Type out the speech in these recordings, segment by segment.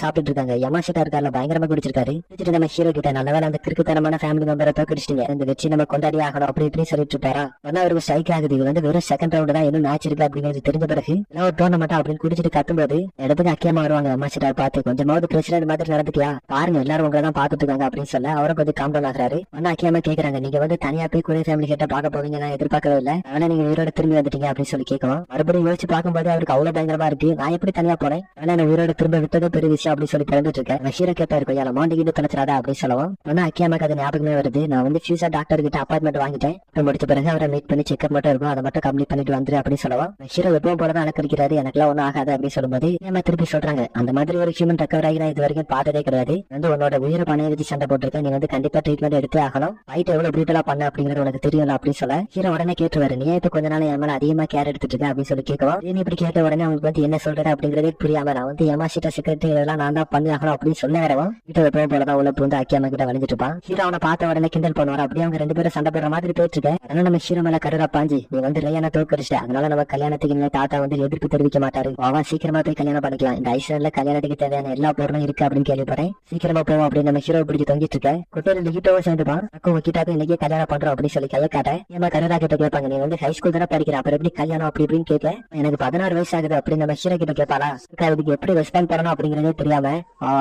சாப்பிட்டு இருக்காங்க. யமாஷிட்டா இருக்காருல பயங்கரமா குடிச்சிருக்காரு. குடிச்சிட்டு நம்ம ஹீரோ கிட்ட நல்ல வேலை அந்த கிறுக்குத்தனமான ஃபேமிலி மெம்பரை தோக்கடிச்சிட்டீங்க, இந்த வெற்றி நம்ம கொண்டாடி ஆகணும் அப்படி இப்படி சொல்லிட்டு இருப்பாரா. ஆனா அவருக்கு ஸ்ட்ரைக் ஆகுது. இது வந்து வெறும் செகண்ட் ரவுண்ட் தான், இன்னும் மேட்ச் இருக்கு அப்படிங்கிறது தெரிஞ்ச பிறகு எல்லாம் ஒரு டோர்னமெண்ட் அப்படின்னு குடிச்சிட்டு கத்தும்போது இடத்துக்கு அக்கியமா வருவாங்க. யமாஷிட்டா பார்த்து கொஞ்சமாவது பிரசிடென்ட் மாதிரி நடந்துக்கியா பாருங்க, எல்லாரும் உங்களை தான் பாத்துட்டு இருக்காங்க அப்படின்னு சொல்ல அவரும் கொஞ்சம் காம் டவுன் ஆகிறாரு. ஆனா அக்கியமா கேக்குறாங்க, நீங்க வந்து தனியா போய் கூட ஃபேமிலி கிட்ட பாக்க போவீங்க நான் எதிர்பார்க்கவே இல்லை, ஆனா நீங்க உயிரோட திரும்பி வந்துட்டீங்க அப்படின்னு சொல்லி கேட்கும். மறுபடியும் யோசிச்சு பார்க்கும்போது அவருக்கு அவ்வளவு பயங்கரமா இருக்கு, நான் எப்படி தனியா போறேன், ஆனா நான் உயிரோட திரும்ப விட்டதே பெரிய விஷயம் அப்படின்னு சொல்லி பிறந்துட்டு இருக்கேன். ஹீரோ கேட்டா இருக்கும், யாரும் மாண்டிகிட்டு தொலைச்சிடாதா அப்படின்னு சொல்லவும் ஆனா அக்கியமாக்கு அது ஞாபகமே வருது. நான் வந்து ஃபியூச்சர் டாக்டர் கிட்ட அப்பாயின்மெண்ட் வாங்கிட்டேன், முடிச்ச பிறகு அவரை மீட் பண்ணி செக்அப் மட்டும் இருக்கும், அதை மட்டும் கம்ப்ளீட் பண்ணிட்டு வந்துரு அப்படின்னு சொல்லவும் ஹீரோ எப்பவும் போலதான் அலக்கடிக்கிறாரு, எனக்குலாம் ஒன்னும் ஆகாது அப்படின்னு சொல்லும்போது ஏமா திருப்பி சொல்றாங்க, அந்த மாதிரி ஒரு ஹியூமன் ரெக்கவர் ஆகி நான் இது வரைக்கும் பார்த்ததே கிடையாது, வந்து உன்னோட உயிரை பணைய வச்சு சண்டை போட்டிருக்கேன், நீ வந்து கண்டிப்பா ட்ரீட்மெண்ட் எடுத்தே ஆகணும், ஃபைட் எவ்வளவு பிரூட்டலா பண்ண அப்படிங்கிறது உனக்கு தெரியல அப்படின்னு சொல்ல ஹீரோ உடனே கேட்டுவாரு, நீ இப்ப கொஞ்ச நாள் என் மேல அதிகமா கேர் எடுத்துட்டு இருக்க அப்படின்னு சொல்லி கேட்கவும் நீ இப்படி கேட்ட உடனே அவங்களுக்கு வந்து என்ன சொல்ற அப்படிங்கறதே புரியாம நான் வந்து யமாஷிட்டா செக்ரட்டரி இதெல்லாம் நான் தான் பண்ணி ஆகணும் அப்படின்னு சொல்ல வரவும் கிட்ட எப்பவும் போலதான் உள்ள வந்து அக்கியமா கிட்ட வளைஞ்சிட்டு இருப்பான். ஹீரோ அவனை பார்த்த உடனே கிண்டல் பண்ணுவார். அப்படியே அவங்க ரெண்டு பேரும் சண்டை போடுற மாதிரி போயிட்டு இருக்க. அதனால நம்ம ஹீரோ மேல கருரா பாஞ்சி, நீ வந்து ரேயானா தோக்கடிச்சிட்ட, அதனால நம்ம கல்யாணத்துக்கு இனிமே தாத்தா வந்து எதிர்ப்பு தெரிவிக்க மாட்டாரு, அவன் சீக்கிரமா போய் கல்யாணம் பண்ணிக்கலாம், இந்த ஐஸ்லாண்ட்ல கல்யாணத்துக்கு தேவையான எல்லா பொருளும் இருக்கு அப்படின்னு கேள்விப்படுறேன், சீக்கிரமா போவோம் அப்படின்னு நம்ம ஹீரோ பிடிச்சி தொங்கிட்டு இருக்க. கொட்டோரில் ஹீட்டோவும் சேர்ந்துப்பான். அக்கோ கிட்டாக்கு இன்னைக்கு கல்யாணம் பண்றோம் அப்படின்னு சொல்லி கையை காட்ட ஏமா கருரா கிட்ட கேட்பாங்க, நீ வந்து ஹை ஸ்கூல் தானே படிக்கிற, அப்புறம் எப்படி கல்யாணம் அப்படி இப்படின்னு கேட்க எனக்கு 16 வயசு ஆகுது அப்படின்னு நம்ம ஹீரோ கிட்ட கேட்பாளா, அதுக்கு எப்படி ரெஸ்பாண்ட் பண்ணணும் அப்படிங்கறதே தெரியாம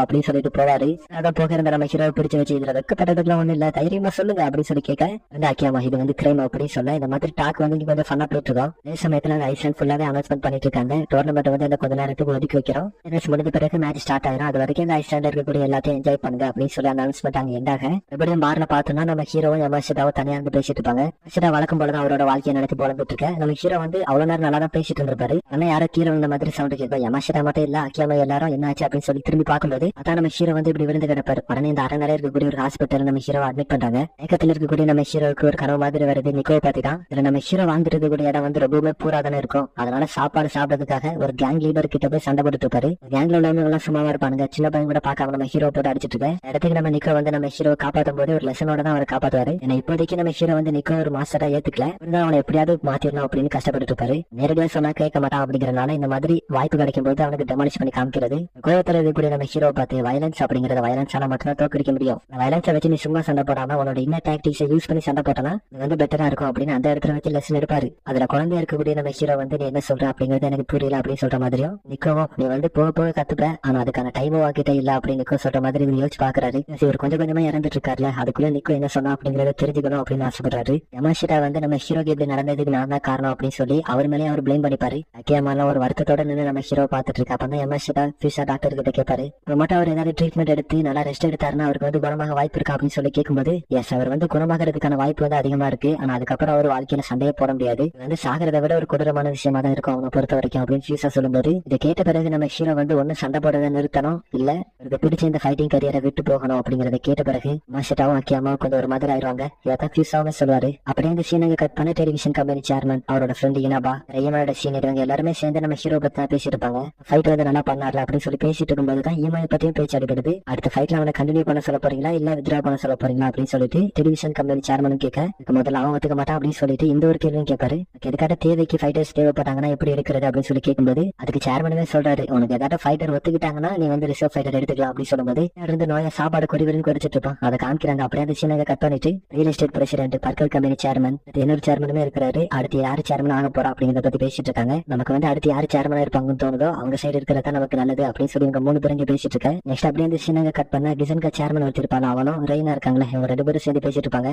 அப்படின்னு சொல்லிட்டு போவாரு. அதான் போக இருந்த நம்ம ஹீரோ பிடிச்சு வச்சு இதுல வெக்கப்பட்டதுலாம் ஒண்ணு இல்ல, தைரியமா சொல்லுங்க அப்படின்னு சொல்லி கேட்க வந்து அக்கியமா இது வந்து கிரைம் அப்படின்னு சொல்ல இந்த மாதிரி டாக் வந்து இங்க கொஞ்சம் ஃபன்னா போயிட்டு இருக்கோம். அதே சமயத்துல ஐஸ்லாண்ட் ஃபுல்லாவே அனௌன்ஸ்மெண்ட் பண்ணிட்டு இருக்காங்க, டோர்னமெண்ட் வந்து அந்த கொஞ்ச நேரத்துக்கு ஒதுக்கி வைக்கிறோம், முடிஞ்ச பிறகு மேட்ச் ஸ்டார்ட் ஆயிரும், அது வரைக்கும் இந்த ஐஸ்லாண்ட்ல இருக்கக்கூடிய எல்லாத்தையும் என்ஜாய் பண்ணுங்க அப்படின்னு சொல்லி அனௌன்ஸ்மெண்ட் அங்க எண்டாக எப்படியும் பார்ல பார்த்தோம்னா நம்ம ஹீரோவும் யமாஷிதாவும் தனியா இருந்து பேசிட்டு இருப்பாங்க. யமாஷிதா வழக்கம் போலதான் அவரோட வாழ்க்கையை நினைச்சு போலந்துட்டு இருக்க. நம்ம ஹீரோ வந்து அவ்வளவு நேரம் நல்லா தான் பேசிட்டு இருந்திருப்பாரு, ஆனா யாரோ கீழே இந்த மாதிரி சவுண்ட் கேட்கும். யமாஷிதா மட்டும் இல்ல அக்கியமா எல்லாரும் என்ன ஆச்சு அப்படின்னு சொல்லி திரும்பி பார்க்கும்போது அதான் நம்ம ஹீரோ வந்து இப்படி விழுந்து கிடப்பாரு. உடனே இந்த அறநிலைய இருக்கக்கூடிய ஒரு ஹாஸ்பிட்டல் நம்ம ஹீரோ அட்மிட் பண்றாங்க. ஏக்கத்தில் இருக்கக்கூடிய நம்ம ஹீரோவுக்கு ஒரு கனவு மாதிரி வருது, நிக்கோவை பத்தி தான். இதுல நம்ம ஹீரோ வாழ்ந்துட்டு இருக்கக்கூடிய இடம் வந்து ரொம்பவுமே பூராதானே இருக்கும், அதனால சாப்பாடு சாப்பிடறதுக்காக ஒரு கேங் லீடர் கிட்ட போய் சண்டை போட்டுட்டு இருப்பாரு. கேங்ல உள்ளவங்க எல்லாம் சும்மாவா இருப்பானுங்க, சின்ன பையன் கூட பார்க்காம நம்ம ஹீரோ போட்டு அடிச்சிட்டு இருக்க இடத்துக்கு நம்ம நிக்கோ வந்து நம்ம ஹீரோ காப்பாற்றும் போது ஒரு லெசனோட தான் அவரை காப்பாத்துவாரு. ஏன்னா இப்போதைக்கு நம்ம ஹீரோ வந்து நிக்கோ ஒரு மாஸ்டரா ஏத்துக்கல, அவனை எப்படியாவது மாத்திரணும் அப்படின்னு கஷ்டப்பட்டு இருப்பாரு. நேரடியா சொன்னா கேட்க மாட்டான் அப்படிங்கறதுனால இந்த மாதிரி வாய்ப்பு கிடைக்கும் போது அவனுக்கு டெமாலிஷ் பண்ணி காமிக்கிறது. கோவத்துல இருக்கக்கூடிய நம்ம ஹீரோ பார்த்து வயலன்ஸ் அப்படிங்கறத வயலன்ஸால மட்டும் தோக்கடிக்க முடியும், வயலன்ஸை வச்சு நீ சும்மா சண்டை போடாம உன்னோட இன்னர் டாக்டிக்ஸை யூஸ் பண்ணி சண்டை போட்டனா இது வந்து பெட்டரா இருக்கும் அப்படின்னு அந்த இடத்துல வச்சு லெசன் எடுப்பாரு. அதுல குழந்தைய இருக்கக்கூடிய நம்ம ஹீரோ வந்து நீ என்ன சொல்ற அப்படிங்கறது எனக்கு புரியல அப்படின்னு சொல்ற மாதிரியும் நிக்கோவும் நீ வந்து போக போக கத்துப்ப, ஆனா அதுக்கான டைம் வாக்கிட்ட இல்ல அப்படின்னு நிக்கோ சொல்ற மாதிரி இவர் யோசிச்சு பாக்குறாரு. இவர் கொஞ்சம் கொஞ்சமா இறந்துட்டு இருக்காருல, அதுக்குள்ள நிக்கோ என்ன சொன்னா அப்படிங்கறத தெரிஞ்சுக்கணும் அப்படின்னு ஆசைப்படுறாரு. யமாஷிதா வந்து நம்ம ஹீரோக்கு இப்படி நடந்ததுக்கு நான் தான் காரணம் அப்படின்னு சொல்லி அவர் மேலே அவர் பிளேம் பண்ணிப்பாரு. அக்கியமான ஒரு வருத்தத்தோட நின்று நம்ம ஹீரோ பாத்துட்டு இருக்கா. அப்பதான் யமாஷிதா ஃபியூச்சர் டாக்டர் கிட்ட கேட்பாரு, இப்போ மட்டும் அவர் ஏதாவது ட்ரீட்மெண்ட் எடுத்து நல்லா ரெஸ்ட் எடுத்தாருன்னா அவருக்கு வந்து குணமாக வாய்ப்பு இருக்கா அப்படின்னு சொல்லி கேட்கும்போது எஸ் அவர் வந்து குணமாகிறதுக்கான வாய்ப்பு வந்து அதிகமா இருக்கு, ஆனா அதுக்கப்புறம் அவர் வாழ்க்கையில சண்டையே போட முடியாது, வந்து சாகிறத விட ஒரு கொடூரமான விஷயமா தான் இருக்கும் அவனை பொறுத்த வரைக்கும் அப்படின்னு ஃபியூச்சர் சொல்லும்போது இதை கேட்ட பிறகு நம்ம ஹீரோ வந்து ஒன்னு சண்டை போடுறதை நிறுத்தணும், இல்ல இதை பிடிச்ச இந்த ஃபைட்டிங் கரியரை விட்டு போகணும் அப்படிங்கறத கேட்ட பிறகு மாஷிட்டாவும் அக்கியமாவும் கொஞ்சம் ஒரு மாதிரி ஆயிடுவாங்க. இதான் ஃபியூசாவுமே சொல்லுவாரு. அப்படியே இந்த சீனங்க கட் பண்ண டெலிவிஷன் கம்பெனி சேர்மன் அவரோட ஃப்ரெண்ட் இனாபா ரயமனோட சீனியர் இவங்க எல்லாருமே சேர்ந்து நம்ம ஹீரோ பத்தி தான் பேசிட்டு இருப்பாங்க. ஃபைட் வந்து நல்லா பண்ணார்ல அப்படின்னு சொல்லி பேசிட்டு இருக்கும்போது தான் இஎம்ஐ பத்தியும் பேச்சு அடிபடுது. அடுத்த ஃபைட்ல அவனை கண்டினியூ பண்ண சொல்ல போறீங்களா இல்ல வித்ரா பண்ண சொல்ல போறீங்களா அப்படின்னு சொல்லிட்டு டெலிவிஷன் கம்பெனி சேர்மனும் கேட்க முதல்ல அவன் ஒத்துக்க மாட்டான் அப்படின்னு சொல்லிட்டு இந்த ஒரு கேள்வியும் கேட்பாரு. எதுக்காக தேவைக்கு ஃபைட்டர்ஸ் தேவைப்பட்டாங்கன்னா எப்படி இருக்கிறது அப்படின்னு சொல்லி கேட்கும்போது அதுக்கு சேர்மனுமே சொல்றாரு, உனக்கு ஏதாவது ஃபைட்டர் ஒத்துக்கிட்டாங்கன்னா நீ வந்து ரிசர்வ் ஃபைட்டர் எடுத்துக்கலாம் அப்படின்னு சொல்லும்போது இருந்து நோய சாப்பாடு குறிவரும் குறைச்சிட்டு இருப்பான். அதை காமிக்கிறாங்க. அப்படியே அந்த சீனங்க கட் பண்ணிட்டு ரியல் எஸ்டேட் பிரசிடென்ட் பர்கல் கம்பெனி சேர்மன் இன்னொரு சேர்மனுமே இருக்கிறாரு. அடுத்து யாரு சேர்மன் ஆக போறா அப்படிங்கறத பத்தி பேசிட்டு இருக்காங்க. நமக்கு வந்து அடுத்து யாரு சேர்மனா இருப்பாங்கன்னு தோணுதோ அவங்க சைடு இருக்கிறதா நமக்கு நல்லது அப்படின்னு சொல்லி இவங்க 3 பேரும் பேசிட்டு இருக்க. நெக்ஸ்ட் அப்படியே அந்த சீனங்க கட் பண்ண டிசன்கா சேர்மன் வச்சிருப்பாங்க. அவனும் ரெய்னா இருக்காங்களே, இவங்க 2 பேரும் சேர்ந்து பேசிட்டு இருப்பாங்க.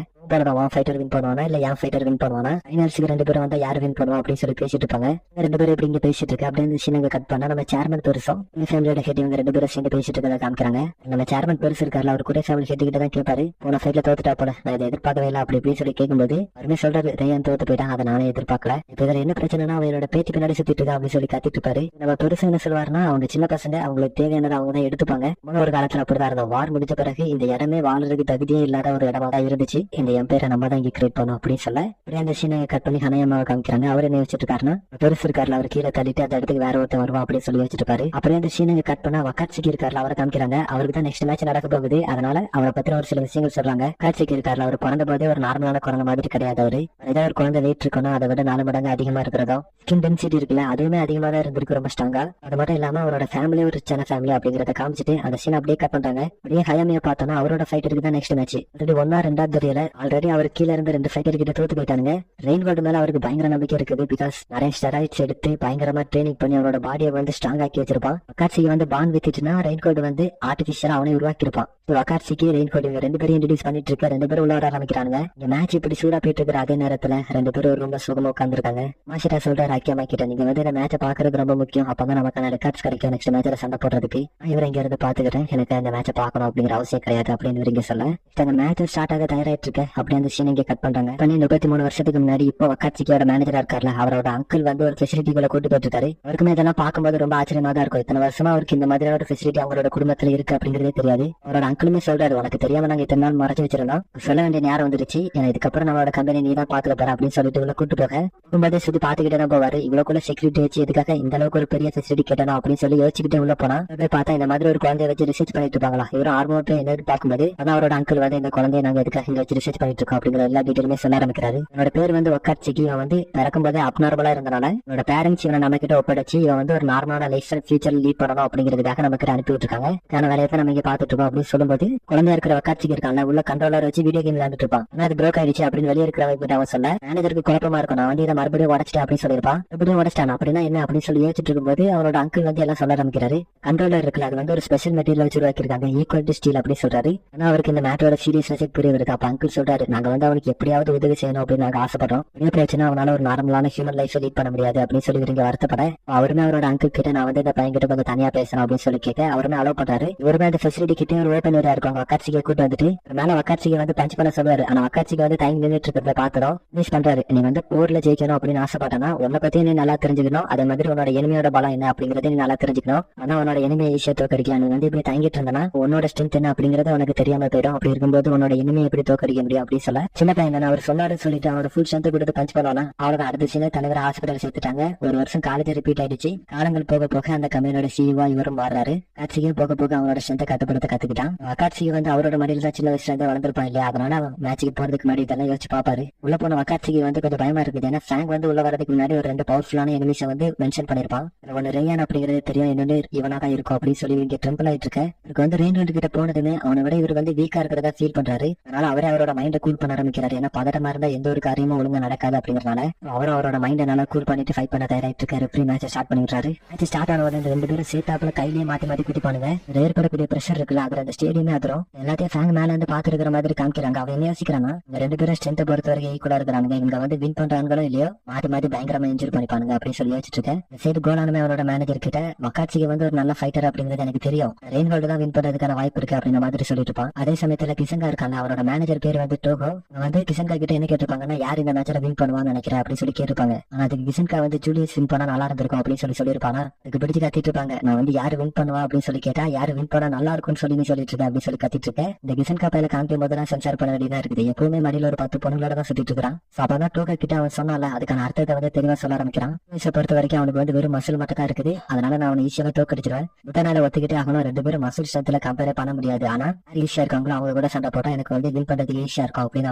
உன் ஃபைட்டர் வின் பண்ணுவானா இல்ல என் ஃபைட்டர் வின் பண்ணுவானா, ஃபைனல்ஸ்க்கு 2 பேரும் வந்தா யாரு வின் பண்ணுவா அப்படின்னு சொல்லி பேசிட்டு இருப்பாங்க. 2 பேரும் இப்படி இங்க பேசிட்டு இருக்க. அப்படியே அந்த சீனங்க கட் பண்ணா நம்ம சேர்மன் பெருசும் ஃபேமிலியோட ஹெட் இவங்க 2 பேரும் சேர்ந்து பேசிட்டு இருக்கதை காமிக்கிறாங்க. நம்ம சேர்மன் பெருசு இருக்காருல அவர் கூட ஃபேமிலி ஹெட் கிட்ட தான் கேட்பாரு, போன ஃபைட்ல தோத்துட்டா போல நான் இதை எதிர்பார்க்கவே இல்லை அப்படி இப்படின்னு சொல்லி கேட்கும்போது அவருமே சொல்றாரு, ரேயான் தோத்து போயிட்டான், அதை நானே எதிர்பார்க்கல, இப்ப இதுல என்ன பிரச்சனைனா அவரோட பேத்தி பின்னாடி சுத்திட்டு இருக்கா அப்படின்னு சொல்லி கத்திட்டு இருப்பாரு. நம்ம பெருசு என்ன சொல்லுவாருன்னா அவங்க சின்ன பசங்க அவங்களுக்கு தேவையானதை அவங்க தான் எடுத்துப்பாங்க. ஒரு காலத்துல அப்படிதான் இருந்தோம். வார் முடிஞ்ச பிறகு இந்த இடமே வாழ்றதுக்கு தகுதியே இல்லாத ஒரு இடமா தான் இருந்துச்சு, இந்த எம்பேரை நம்ம தான் இங்க கிரியேட் பண்ணோம் அப்படின்னு சொல்ல அப்படியே அந்த சீனை கட் பண்ணி ஹனயமாவை காமிக்கிறாங்க. அவர் என்ன வச்சிட்டு இருக்காருன்னா பெருசு இருக்காருல அவர் கீழே தள்ளிட்டு அந்த இடத்துக்கு வேற ஒருத்தர் வருவா அப்படின்னு சொல்லி வச்சிட்டு இருக்காரு. அப்படியே அந்த சீனை கட் பண்ணா வக்காட்சிக்கு இருக்காருல அவரை காமிக்கிறாங்க. அவருக்கு தான் நெக்ஸ்ட் மேட்ச் நடக்க போகுது, அதனால அவரை பத்தின ஒரு சில விஷயங்கள் சொல்றாங்க. காட்சிக்கு இருக்காருல அவர் பிறந்த போதே ஒரு நார்மலான குழந்தை மாதிரி கிடையாது. அவரு ஏதாவது ஒரு குழந்தை வெயிட் இருக்கணும், அதை விட 4 மடங்கு அதிகமா இருக்கிறதோ ஸ்கின் டென்சிட்டி இருக்குல்ல அதுவுமே அதிகமா தான் இருந்திருக்கு, ரொம்ப ஸ்ட்ராங்கா. அது மட்டும் இல்லாம அவரோட ஃபேமிலி ஒரு சக்சஸ்ஃபுல்லான ஃபேமிலி அப்படிங்கறத காமிச்சிட்டு அந்த சீன் அப்படியே கட் பண்றாங்க. அப்படியே ஹயாமியை பார்த்தோம்னா அவரோட ஃபைட்டருக்கு தான் நெக்ஸ்ட் மேட்ச். ஆல்ரெடி 1-2 தெரியல, ஆல்ரெடி அவர் கீழே இருந்து 2 ஃபைட்டர் கிட்ட தோத்து போயிட்டானுங்க. ரெயின்கோட் மேல அவருக்கு பயங்கர நம்பிக்கை இருக்குது. பிகாஸ் நிறைய ஸ்டெராய்ட்ஸ் எடுத்து பயங்கரமா ட்ரைனிங் பண்ணி அவரோட பாடியை வந்து ஸ்ட்ராங் ஆக்கி வச்சிருப்பான். வக்காட்சிக்கு வந்து பான் வித்துச்சுன்னா ரெயின்கோட் வந்து ஆர்டிபிஷியலா அவனை உருவாக்கி இருப்பான். வக்காட்சிக்கு ரெயின்கோட் இவங்க 2 பேரும் இன்ட்ரோடியூஸ் பண்ணிட்டு இருக்க 2 பேரும் உள்ள வர ஆரம்பிக்கிறாங்க. இந்த மேட்ச் இப்படி சூடா போயிட்டு இருக்கிற அதே நேரத்துல 2 பேரும் ரொம்ப சுகமா உட்காந்துருக்காங்க. மாஷிரா சொல்றாரு அக்கியமா கிட்ட, நீங்க வந்து இந்த மேட்சை பாக்குறது ரொம்ப முக்கியம், அப்பதான் நமக்கான ரெக்கார்ட்ஸ் கிடைக்கும் நெக்ஸ்ட் மேட்ச்ல சண்டை போடுறதுக்கு. இவரை இங்க இருந்து பாத்துக்கிறேன், எனக்கு அந்த மேட்சை பாக்கணும் அப்படிங்கிற அவசியம் கிடையாது அப்படின்னு இவங்க சொல்ல அந்த மேட்ச் ஸ்டார்ட் ஆக தயாராயிட்டு இருக்க. அப்படி அந்த சீன் இங்க கட் பண்றாங்க. 33 வருஷத்துக்கு முன்னாடி இப்போ வக்காட்சிக்கோட மேனேஜரா இருக்கார்ல, அவரோட அங்கிள் வந்து ஒரு ஃபெசிலிட்டிக்குள்ள கூட்டு போட்டு இருக்காரு. அவருக்குமே இதெல்லாம் பார்க்கும்போது ரொம்ப ஆச்சரியமா தான் இருக்கும். இத்தனை வருஷமா அவருக்கு இந்த மாதிரியான ஒரு ஃபெசிலிட்டி அவங்களோட குடும்பத்துல இருக்கு அப்படிங்கறதே தெரியாது. அவரோட அங்கிளுமே சொல்றாரு, உனக்கு தெரியாம நாங்க இத்தனை நாள் மறைச்சு வச்சிருந்தோம், சொல்ல வேண்டிய நேரம் வந்துருச்சு, ஏன்னா இதுக்கப்புறம் நம்மளோட கம்பெனி நீ தான் பாத்துக்க போற அப்படின்னு சொல்லிட்டு இவ்வளவு கூட்டு போக குடும்பத்தை சுத்தி பாத்துக்கிட்டே தான் போவாரு. இவ்வளவுக்குள்ள செக்யூரிட்டி வச்சு இதுக்காக இந்த அளவுக்கு ஒரு பெரிய ஃபெசிலிட்டி கேட்டணும் அப்படின்னு சொல்லி யோசிச்சுக்கிட்டே உள்ள போனா போய் பார்த்தா இந்த மாதிரி ஒரு குழந்தைய வச்சு ரிசர்ச் பண்ணிட்டு இருப்பாங்களா. இவரும் ஆர்வம் போய் என்ன பார்க்கும்போது அதான் அவரோட அங்கிள் வந்து இந்த குழந்தைய நாங்க இதுக்காக இங்க வச்சு ரிசர்ச் பண்ணிட்டு இருக்கோம் அப்படிங்கிற எல்லா டீட்டெயிலுமே சொல்ல ஆரம்பிக்கிறாரு. என்னோட பேர் வந்து வக்காட்சிக்கு, இவன் வந்து பிறக்கும் போதே அப்நார்மலா இருந்தனால என்னோட பேரண்ட்ஸ் இவனை நம்ம கிட்ட ஒப்படைச்சு இவன் வந்து ஒரு நார்மலான லைஃப் ஸ்டைல் ஃபியூச்சர் லீட் பண்ணணும் அப்படிங்கிறதுக்காக நம்ம கிட்ட அனுப்பி விட்டுருக்காங்க. கான வேலையை நம்ம இங்க பாத்துட்டு இருக்கோம் அப்படின்னு சொல்லும்போது குழந்தையா இருக்கிற வக்காட்சிக்கு இருக்காங்க உள்ள கண்ட்ரோலர் வச்சு வீடியோ கேம் விளையாண்டுட்டு இருப்பான். ஆனா அது பிரேக் ஆயிடுச்சு அப்படின்னு வெளியே இருக்கிறவங்க அவன் சொல்ல மேனேஜருக்கு குழப்பமா இருக்கும். நான் வந்து இதை மறுபடியும் உடச்சிட்டேன் அப்படின்னு சொல்லியிருப்பான். மறுபடியும் உடச்சிட்டான் அப்படின்னா என்ன அப்படின்னு சொல்லி யோசிச்சுட்டு இருக்கும்போது அவரோட அங்கிள் வந்து எல்லாம் சொல்ல ஆரம்பிக்கிறாரு. கண்ட்ரோலர் இருக்குல்ல, அது வந்து ஒரு ஸ்பெஷல் மெட்டீரியல் வச்சு உருவாக்கிருக்காங்க, ஈக்குவல் டு ஸ்டீல் அப்படின்னு சொல்றாரு. ஆனா அவருக்கு இந்த மேட்டரோட சீரியஸ்னஸ் புரிய வருது. அப்ப அங்கிள் சொல்றாரு, நாங்க வந்து அவனுக்கு எப்படியாவது உதவி செய்யணும் அப்படின்னு நாங்க ஆசைப்படுறோம், என்ன பிரச்சனை அவனால ஒரு நார்மலான ஹியூமன் லைஃப் லீட் பண்ண முடியாது அப்படின்னு சொல்லி இவங்க வருத்தப்பட அவருமே அவரோட அங்கிள் கிட்ட நான் வந்து இந்த பையன் கிட்ட கொஞ்சம் தனியா பேசணும் அப்படின்னு சொல்லி கேட்க அவருமே அலோவ் பண்றாரு. இவருமே அந்த ஃபெசிலிட்டி கிட்டே ஒரு ஓப்பன் ஏரியா இருக்கும். வக்காட்சிக்கு கூட்டு வந்துட்டு மேல வக்காட்சிக்கு வந்து பஞ்ச் பண்ண சொல்லுவாரு. ஆனா வக்காட்சிக்கு வந்து டைம் நின்றுட்டு இருக்கிறத பாத்துறோம் மிஸ் பண்றாரு. நீ வந்து போர்ல ஜெயிக்கணும் அப்படின்னு ஆசைப்பட்டனா உன்னை பத்தி நீ நல்லா தெரிஞ்சுக்கணும், அதே மாதிரி உன்னோட எனிமையோட பலம் என்ன அப்படிங்கறத நீ நல்லா தெரிஞ்சுக்கணும். ஆனா உன்னோட எனிமையை ஈஸியா தோக்கடிக்கலாம். நீ வந்து இப்படி தங்கிட்டு இருந்தனா உன்னோட ஸ்ட்ரென்த் என்ன அப்படிங்கறது உனக்கு தெரியாம போயிடும். அப்படி இருக்கும்போது உன்னோட எனிமையை எப்படி தோக்கடிக்க முடியும் அப்படின்னு சொல்ல சின்ன பையன் அவர் சொன்னாரு சொல்லிட்டு அவரோட ஃபுல் ஸ்ட்ரென்த் கொடுத்து பஞ்ச் பண்ணுவானா அவரோட அடுத்த சீன தலைவர் ஹாஸ்பிட்டல் சேர்த்துட்டாங்க. ஒரு வருஷம் காலேஜ் ரிப்பீட் ஆயிடுச்சு. காலங்கள் போக போக அந்த கம்பெனியோட சிஇஓ இவரும் மாறாரு. காட்சிக்கு போக போக அவனோட ஸ்ட்ரென்த்தை கட்டுப்படுத்த கத்துக்கிட்டான். வக்காட்சிக்கு வந்து அவரோட மடியில தான் சின்ன வயசுல வளர்ந்துருப்பான் இல்லையா, அதனால அவன் மேட்சுக்கு போறதுக்கு முன்னாடி இதெல்லாம் யோசிச்சு பாப்பாரு. உள்ள போன வக்காட்சிக்கு வந்து கொஞ்சம் பயமா இருக்குது. ஏன்னா ஃபேங்க் வந்து உள்ள வரதுக்கு முன்னாடி ஒரு 2 பவர்ஃபுல்லான எனிமிஸை வந்து மென்ஷன் பண்ணிருப்பான். ஒன்னு ரேயான் அப்படிங்கிறது தெரியும், இன்னொன்னு இவனா தான் இருக்கும் அப்படின்னு சொல்லி இங்க ட்ரெம்பிள் ஆயிட்டு இருக்க. இவருக்கு வந்து ரெயின்கோட் கிட்ட போனதுமே அவனை விட இவர் வந்து வீக்கா இருக்கிறதா ஃபீல் பண்றாரு. அதனால அவரே அவரோட மைண்டை கூல் பண்ண ஆரம்பிக்கிறாரு. ஏன்னா பதட்டமா இருந்தா எந்த ஒரு காரியமும் ஒழுங்கா நடக்காது அப்படிங்கறதுனால அவரோட மைண்டை நல்லா கூல் பண்ணிட்டு ஃபைட் பண்ண தயாராயிட்டு இருக்காரு. ப்ரீ மேட்ச் ஸ்டார்ட் பண்ணிடுறாரு. மேட்ச் ஸ்டார்ட் ஆனவங்க இந்த 2 பேரும் சேத்தாப்புல கையிலேயே மாத்தி மாத்தி குட்டிப்பானுங்க. ஏற்படக்கூடிய பிரஷர் இருக்குல்ல, அதுல அந்த ஸ்டேடியமே அதிரும். எல்லாத்தையும் ஃபேங் மேல இருந்து பாத்துருக்கிற மாதிரி காமிக்கிறாங்க. அவன் என்ன யோசிக்கிறானா, இந்த 2 பேரும் ஸ்ட்ரென்த்தை பொறுத்த வரைக்கும் ஈக்குவலா இருக்கிறாங்க, இவங்க வந்து வின் பண்றாங்களோ இல்லையோ மாத்தி மாத்தி பயங்கரமா இன்ஜூர் பண்ணிப்பானுங்க அப்படின்னு சொல்லி யோசிச்சுட்டு இருக்கேன். சைடு கோலானுமே அவரோட மேனேஜர் கிட்ட வக்காட்சிக்கு வந்து ஒரு நல்ல ஃபைட்டர் அப்படிங்கிறது எனக்கு தெரியும், ரெயின்கோல்டு தான் வின் பண்றதுக்கான வாய்ப்பு இருக்கு அப்படின்ற மாதிரி சொல்லிட்டு இருப்பான். அதே சமயத்துல கிசங்கா இருக்காங்க, அவரோட மேனேஜர் பேர் வந்து டோகோ. வந்து கிசங்கா கிட்ட என்ன கேட்டிருப்பாங்கன்னா, யார் இந்த மேட்ச்ல வின் பண்ணுவான்னு நினைக்கிறேன் அப்படின்னு சொல்லி கேட்டிருப்பாங்க. ஆனா அதுக்கு கிசங்கா வந்து ஜூலியஸ் வின் பண்ணா நல்லா இருந்திருக்கும் அப்படின்னு சொல்லியிருப்பானா. அதுக்கு பிடிச்சி கத்திட்டு இருப்பாங்க. நான் வந்து யாரு வின் பண்ணுவா அப்படின்னு சொல்லி கேட்டா யாரு வின் பண்ணா நல்லா இருக்கும்னு சொல்லி நீ சொல்லிட்டு இருக்கேன் அப்படின்னு சொல்லி கத்திட்டு இருக்கேன். இந்த கிசங்கா பையில காமிக்கும் போது தான் சென்சார் பண்ண வேண்டியதா இருக்குது. எப்பவுமே மடியில ஒரு 10 பொண்ணுங்களோட தான் சுத்திட்டு இருக்கான். அப்பதான் டோகோ கிட்ட அவன் சொன்னால அதுக்கான அர்த்தத்தை வந்து தெளிவா சொல்ல ஆரம்பிக்கிறான். பொறுத்த வரைக்கும் அவனுக்கு வந்து வெறும் மசில் மட்டும் தான் இருக்குது, அதனால நான் அவனை ஈஸியாக தோக்கடிச்சிருவேன். புத்தனால ஒத்துக்கிட்டே ஆகணும், 2 பேரும் மசில் ஸ்ட்ரென்த்ல கம்பேர் பண்ண முடியாது. ஆனா ஈஸியா இருக்காங்களோ அவங்க கூட சண்டை போட்டா எனக்கு வந்து வின் பண்றதுக்கு ஈஸியா இருக்கும் அப்படின்னு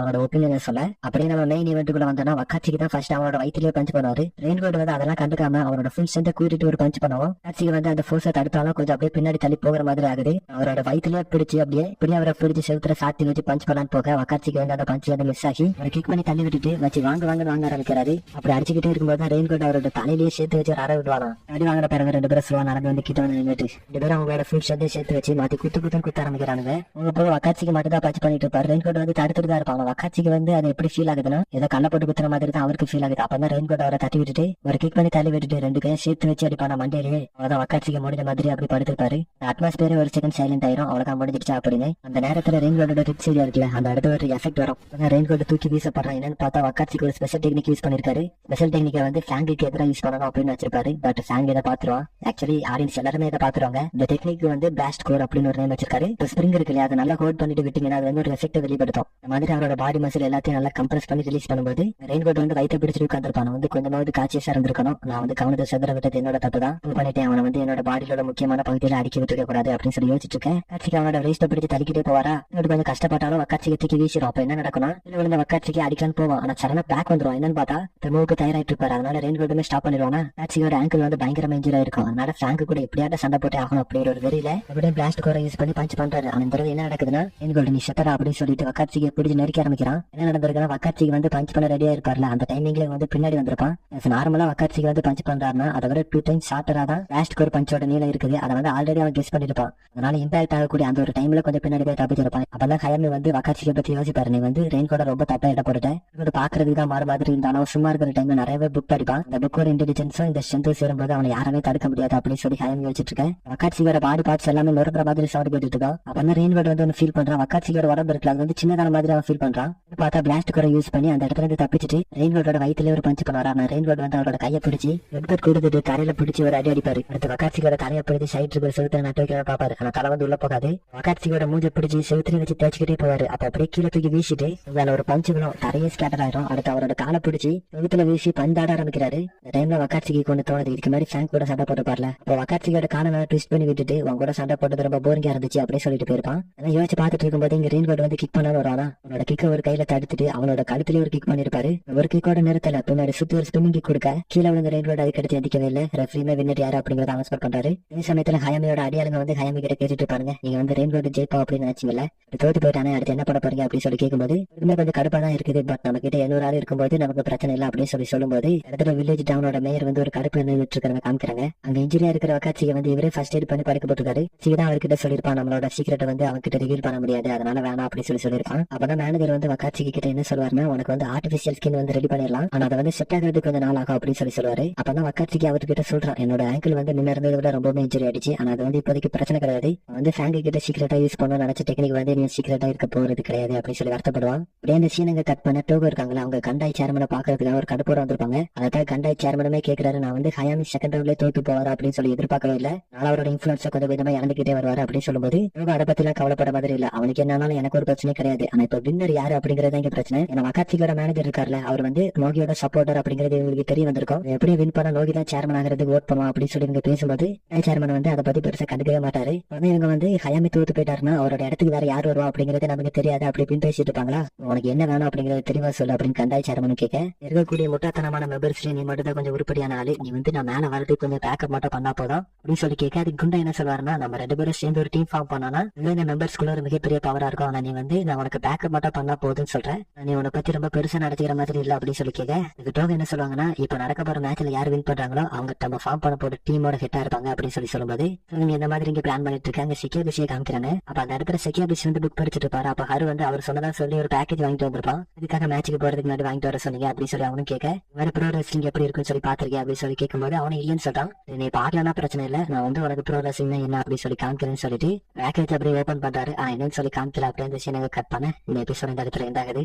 அவனோட ஒப்பீனியன் சொல்ல, அப்படியே நம்ம மெயின் ஈவெண்ட்டுக்குள்ள வந்தோம்னா வக்காட்சிக்கு தான் ஃபர்ஸ்ட் அவனோட வயிற்றுலயே பஞ்ச் பண்ணுவாரு. ரெயின்கோட் வந்து அதெல்லாம் கண்டுக்காம அவரோட ஃபுல் ஸ்ட்ரென்த்தை கூட்டிட்டு ஒரு பஞ்ச் பண்ணுவோம். காட்சிக்கு வந்து அந்த ஃபோர்ஸை தடுத்தாலும் கொஞ்சம் அப்படியே பின்னாடி தள்ளி போகிற மாதிரி ஆகுது. அவரோட வயிற்றுலயே பிடிச்சி அப்படியே இப்படி அவரை பிடிச்சி செலுத்துற சாத்தி வச்சு பஞ்ச் பண்ணலான்னு போக வக்காட்சிக்கு வந்து அந்த பஞ்ச் வந்து மிஸ் ஆகி ஒரு கிக் பண்ணி தள்ளி விட்டுட்டு வச்சு வாங்க ஆரம்பிக்கிறாரு. அப்படி அடிச்சுக்கிட்டே இருக்கும்போது ரெயின்கோட் அவரோட தலையிலேயே சேர்த்து வச்சு அற விடுவானா. அடி வாங்குற பிறகு 2 பேரும் சொல்லுவா நடந்து வந்து கிட்ட வந்து நின்றுட்டு 2 பேரும் அவங்களோட ஃபுல் ஷெட்டை சேர்த்து வச்சு மாத்தி குத்து ஆரம்பிக்கிறானுங்க. அவங்க போய் வக்காட்சிக்கு மட்டும் தான் பஞ்ச் பண்ணிட்டு இருப்பாரு. ரெயின்கோட் வந்து தடுத்துட்டு தான் இருப்பாங்க. வக்காட்சிக்கு வந்து அது எப்படி ஃபீல் ஆகுதுன்னா ஏதோ கள்ள போட்டு குத்துற மாதிரி தான் அவருக்கு ஃபீல் ஆகுது. அப்பதான் ரெயின்கோட் அவரை தட்டி விட்டுட்டு ஒரு கிக் பண்ணி தள்ளி விட்டுட்டு 2 கையும் சேர்த்து வச்சு அடிப்பான மண்டையிலேயே. அவதான் வக்காட்சிக்கு முடிஞ்ச மாதிரி அப்படி படுத்திருப்பாரு. அட்மாஸ்பியர் ஒரு செகண்ட் சைலண்ட் ஆயிரும். அவளுக்கு முடிஞ்சிடுச்சா அப்படின்னு அந்த நேரத்துல ரெயின்கோட்டோட டிப்ஸ் ஏரியா இருக்குல்ல, அந்த இடத்துல ஒரு எஃபெக்ட் வரும். ரெயின்கோட் தூக்கி வீசப்படுறான். என்னன்னு பார்த்தா வக்காட்சிக்கு ஒரு ஸ்பெஷல் டெக்னிக் யூஸ் பண்ணிருக்காரு. ஸ்பெஷல் டெக்னிக்கை வந்து ஃபேங்குக்கு எதிராக யூஸ் பண்ணணும் அப்படின்னு வச்சிருப்பாரு. பட் ஃபேங் இதை பாத்துருவான். ஆக்சுவலி ஆடியன்ஸ் எல்லாருமே இதை பாத்துருவாங்க. இந்த டெக்னிக் வந்து பிளாஸ்ட் கோர் அப்படின்னு ஒரு நேம் வச்சிருக்காரு. ஸ்ப்ரிங் இருக்கு இல்லையா, அதை நல்லா ஹோல்ட் பண்ணிட்டு விட்டீங்கன்னா அது வந்து ஒரு எஃபெக்ட் வெளிப்படுத்தும். இந்த மாதிரி அவரோட பாடி மசில் எல்லாத்தையும் நல்லா கம்ப்ரஸ் பண்ணி ரிலீஸ் பண்ணும்போது ரெயின்கோட் வந்து வயிற்று பிடிச்சிட்டு உட்காந்துருப்பான். வந்து கொஞ்சமாவது காட்சியஸா இருந்திருக்கணும். நான் வந்து கவனத்தை செதற விட்டது என்னோட தப்பு தான் பண்ணிட்டேன். அவனை வந்து என்னோட பாடியோட முக்கியமான பகுதியில அடிக்க விட்டுக்க கூடாது அப்படின்னு சொல்லி யோசிச்சுட்டு இருக்கேன். காட்சிக்கு அவனோட வேஸ்ட்டை பிடிச்சி தள்ளிக்கிட்டே போவாரா. கொஞ்சம் கஷ்டப்பட்டாலும் வக்காட்சிக்கு தூக்கி வீசிடும். அப்ப என்ன நடக்கும்னா விழுந்த வக்காட்சிக்கு அடிக்கலான்னு போவான். ஆனா சரண பேக் வந்துடும். என்னன்னு பார்த்தா மூவுக்கு தயாராயிட்டு இருப்பாரு. அதனால ரெயின்கோட்டுமே ஸ்டாப் பண்ணிடுவானா. காட்சியோட ஆங்கிள் வந்து பயங்கரமா இன்ஜூர் ஆயிருக்கும். அதனால ஃபேங்க் கூட எப்படியாவது சண்டை போட்டு ஆகணும் அப்படிங்கிற ஒரு வெறியில அப்படியே பிளாஸ்ட் கோரை யூஸ் பண்ணி பஞ்ச் பண்றாரு. அந்த தடவை என்ன நடக்குதுன்னா என்கோல்டு நீ செத்தரா அப்படின்னு சொல்லிட்டு வக்காட்சிக்கு பிடிச்சி நெருக்க ஆரம்பிக்கிறான். என்ன நடந்திருக்குன்னா வக்காட்சிக்கு வந்து பஞ்ச் பண்ண ரெடியா இருப்பார்ல, அந்த டைமிங்ல வந்து பின்னாடி வந்திருப்பான். நார்மலா வக்காட்சிக்கு வந்து பஞ்ச் பண்றாருன்னா அதை விட 2 times ஷார்ட்டரா தான் பிளாஸ்ட் கோர் பஞ்சோட நீளம் இருக்குது. அதை வந்து ஆல்ரெடி அவன் கெஸ் பண்ணிருப்பான். அதனால இம்பாக்ட் ஆகக்கூடிய அந்த ஒரு டைம்ல கொஞ்சம் பின்னாடி போய் தப்பிச்சிருப்பான். அப்பதான் ஹயாமி வந்து வக்காட்சியை பத்தி யோசிப்பாரு, நீ வந்து ரெயின்கோட ரொம்ப தப்பா இட போட்டுட்டேன், பாக்குறதுக்கு தான் மாற மாதிரி இருந்தாலும் சும்மா இருக்கிற டைம்ல நிறையவே புக் படிப்பான். அந்த புக்கோட இன்டெலிஜென்ஸும் இந்த ஸ்ட்ரென்த்தும் சேரும்போது அவனை யாருமே தடுக்க முடியாது அப்படின்னு சொல்லி ஹயாமி யோசிச்சுட்டு இருக்கேன். வக்காட்சியோட பாடி பார்ட்ஸ் எல்லாமே நொறுக்கிற மாதிரி சவுண்ட் போட்டுட்டு இருக்கோம். அப்பதான் ரெயின்கோட் வந்து ஒன்னு ஃபீல் பண்றான். வக்காட்சியோட உடம்பு இருக்குல்ல அது வந்து சின்னதான மாதிரி அவன் ஃபீல் பண்றான். பார்த்தா பிளாஸ்ட் கோரை யூஸ் பண்ணி அந்த இடத்துல இருந்து தப்பிச்சுட்டு ரெயின்கோட்டோட வயிற்றுல ஒரு பஞ்ச் பண்ணுவாரா. ரெயின்கோட் வந்து அவரோட கையை பிடிச்சி ரெட்பெட் கொடுத்துட்டு தரையில பிடிச்சி ஒரு அடி அடிப்பாரு. அடுத்து வக்காட்சியோட தலையை பிடிச்சி சைட் இருக்கிற செலுத்த நட்டு வைக்க பாப்பாரு. ஆனா தலை வந்து உள்ள போகாது. வக்காட்சியோட மூஞ்ச பிடிச்சி செலுத்தினு வச்சு தேய்ச்சிக்கிட்டே போவாரு. அப்ப அப்படியே கீழே தூக்கி வீசிட்டு அதுல ஒரு பஞ்சு விழும், தரையே ஸ்கேட்டர் ஆயிரும். அடுத்து அவரோட காலை பிடிச்சி செலுத்துல வீசி பந்தாட ஆரம்பிக்கிறாரு. இந்த டைம்ல வக்காட்சிக்கு கொண்டு தோணுது, இதுக்கு மாதிரி ஃபேங்க் கூட சண்டை போட்டு பாருல. அப்போ வக்காட்சியோட காலை மேல ட்விஸ்ட் பண்ணி விட்டுட்டு உங்க கூட சண்டை போட்டது ரொம்ப போரிங்கா இருந்துச்சு அப்படின்னு சொல்லிட்டு போயிருப்பான். ஆனா யோசிச்சு பாத்துட்டு இருக்கும்போது இங்க ரெயின்கோட் வந்து கிக் பண்ணாலும் வரானா. அவனோட கிக்க ஒரு கையில தடுத்துட்டு அவனோட கழுத்துலயே ஒரு கிக் பண்ணிருப்பாரு. ஒரு கிக்கோட நிறுத்தல, பின்னாடி சுத்தி ஒரு ஸ்பின்னிங் கிக் கொடுக்க கீழே விழுந்த ரெயின்கோட் அதுக்கு எடுத்து எதிக்கவே இல்லை. ரெஃப்ரிமே வின்னர் யாரு அப்படிங்கறத அனௌன்ஸ் பண்றாரு. இந்த சமயத்துல ஹயாமியோட அடியாளுங்க வந்து ஹயாமி கிட்ட கேட்டுட்டு பாருங்க, நீங்க வந்து ரெயின்கோட் ஜெயிப்பா அப்படின்னு நினைச்சீங்கல்ல, தோத்து போயிட்டானே அடுத்து என்ன பண்ண போறீங்க அப்படின்னு சொல்லி கேட்கும்போது இன்னும் கொஞ்சம் கடுப்பா தான் இருக்குது, பட் நம்ம கிட்ட 700 ஆள் இருக்கும்போது நமக்கு பிரச்சனை இல்லை அப்படின்னு சொல்லும்போது இடத்துல வில்லேஜ் டவுனோட மேயர் வந்து ஒரு கடுப்பு நின்றுட்டு இருக்கிறத காமிக்கிறாங்க. அங்க இன்ஜினியா இருக்கிற வக்காட்சியை வந்து இவரே ஃபர்ஸ்ட் எய்ட் பண்ணி படுக்கப்பட்டிருக்காரு. சீதான் அவர்கிட்ட சொல்லிருப்பான், நம்மளோட சீக்கிரட்டை வந்து அவன்கிட்ட ரிவீல் பண்ண முடியாது, அதனால வேணாம் அப்படின்னு சொல்லியிருப்பான். அப்பதான் மேனேஜர் வந்து வக்காட்சிக்கு கிட்ட என்ன சொல்லுவாருன்னா, உனக்கு வந்து ஆர்டிபிஷியல் ஸ்கின் வந்து ரெடி பண்ணிடலாம், ஆனா அதை வந்து செட் ஆகிறதுக்கு கொஞ்சம் நாள் ஆகும் அப்படின்னு சொல்லுவாரு. அப்பதான் வக்காட்சிக்கு அவர்கிட்ட சொல்றான், என்னோட ஆங்கிள் வந்து முன்ன இருந்ததை விட ரொம்பவே இன்ஜுரி ஆயிடுச்சு, ஆனா அது வந்து இப்போதைக்கு பிரச்சனை கிடையாது, வந்து ஃபேங்கு கிட்ட சீக்கிரட்டா யூஸ் பண்ணணும்னு நினைச்ச டெக்னிக் வந்து நீ சீக்கிரட்டா இருக்க போறது கிடையாது அப்படின்னு சொல்லி வருத்தப்படுவான். அப்படியே அந்த சீனங்க கட் பண்ண டோகோ இருக்காங்களா, அவங்க கண்டாய் சேர்மனை பாக்குறதுக்காக ஒரு கடுப்போட வந்திருப்பாங்க. அதான் கண்டாய் சேர்மனமே கேட்கிறாரு, நான் வந்து ஹயாமி செகண்ட் ரவுண்ட்ல தோத்து போவாரு அப்படின்னு சொல்லி எதிர்பார்க்கவே இல்லை, நாளை அவரோட இன்ஃபுளுன்ஸை கொஞ்சம் கொஞ்சமா இறந்துகிட்டே வருவாரு அப்படின்னு சொல்லும்போது டோகோ அதை பத்தி எல்லாம் கவலைப்பட மாதிரி இல்ல, அவனுக்கு என்னாலும் எனக்கு ஒரு பிரச்சனை கிடையாது, ஆனா இப்ப வின்னர் யாரு அப்படிங்கறத இங்க பிரச்சனை. ஏன்னா வக்காட்சியோட மேனேஜர் இருக்காருல, அவர் வந்து நோகியோட சப்போர்ட்டர் அப்படிங்கிறது இவங்களுக்கு தெரிய வந்திருக்கும். எப்படி வின் பண்ண நோகி தான் சேர்மன் ஆகிறதுக்கு ஓட் பண்ணுவான் அப்படின்னு சொல்லி இவங்க பேசும்போது சேர்மன் வந்து அதை பத்தி பெருசா கண்டுக்கவே மாட்டாரு. இவங்க வந்து ஹயாமி தோத்து போயிட்டாருன்னா அவரோட இடத்துக்கு வேற யார் வருவா அப்படிங்கறது நமக்கு தெரியாது அப்படி இப்படின்னு பேசிட்டு இருப்பாங்களா. உனக்கு என்ன வேணும் அப்படிங்கறது தெளிவா சொல்லு அப்படின்னு கண்டாய் சேர்மன் கேட்க, இருக்கக்கூடிய முட்டாத்தனமான மெம்பர்ஸ் நீ மட்டும் தான் கொஞ்சம் உருப்படியான ஆளு, நீ வந்து நான் மேல வரதுக்கு கொஞ்சம் பேக்கப் மட்டும் பண்ணா போதும் அப்படின்னு சொல்லி கேட்க, அது குண்டா என்ன சொல்வாருன்னா, நம்ம 2 பேரும் சேர்ந்து ஒரு டீம் ஃபார்ம் பண்ணோம்னா இந்த மெம்பர்ஸ்குள்ள ஒரு மிகப்பெரிய பவரா இருக்கும், ஆனா நீ வந்து நான் உனக்கு பேக்கப் மட்டும் பண்ணா போதுன்னு சொல்றேன், நீ உன்னை பத்தி ரொம்ப பெருசா நடத்திக்கிற மாதிரி இல்ல அப்படின்னு சொல்லி கேட்க, இது டோக என்ன சொல்லுவாங்கன்னா, இப்ப நடக்க போற மேட்ச்ல யார் வின் பண்றாங்களோ அவங்க நம்ம ஃபார்ம் பண்ண போற டீமோட ஹெட்டா இருப்பாங்க அப்படின்னு சொல்லும்போது நீங்க இந்த மாதிரி இங்க பிளான் பண்ணிட்டு இருக்காங்க. செக்கியா பிசியை காமிக்கிறாங்க. அப்ப அந்த இடத்துல செக்கியா பிசி வந்து புக் படிச்சுட்டு இருப்பாரு. அப்ப ஹரு வந்து அவர் சொன்னதா சொல்லி ஒரு பேக்கேஜ் வாங்கிட்டு வந்திருப்பான், இதுக்காக மேட்சுக்கு போறதுக்கு முன்னாடி வாங்கிட்டு வர சொன்னீங்க அப்படின்னு சொல்லி அவனும் கேட்க, வேற ப்ரோ ரெஸ்லிங் எப்படி இருக்குன்னு சொல்லி பாத்திருக்கேன் அப்படின்னு சொல்லி கேட்கும்போது அவனு இல்லைன்னு சொல்றான். நீ பாக்கலன்னா பிரச்சனை இல்லை, நான் வந்து உனக்கு ப்ரோ ரெஸ்லிங் என்ன அப்படின்னு சொல்லி காமிக்கிறேன்னு சொல்லிட்டு பேக்கேஜ் அப்படியே ஓபன் பண்றாரு. என்னன்னு சொல்லி காமிக்கல அப்படியே இந்த சீனை கட் பண்ண இந்த எபிசோட் இந்த இடத்துல எண்ட் ஆகுது.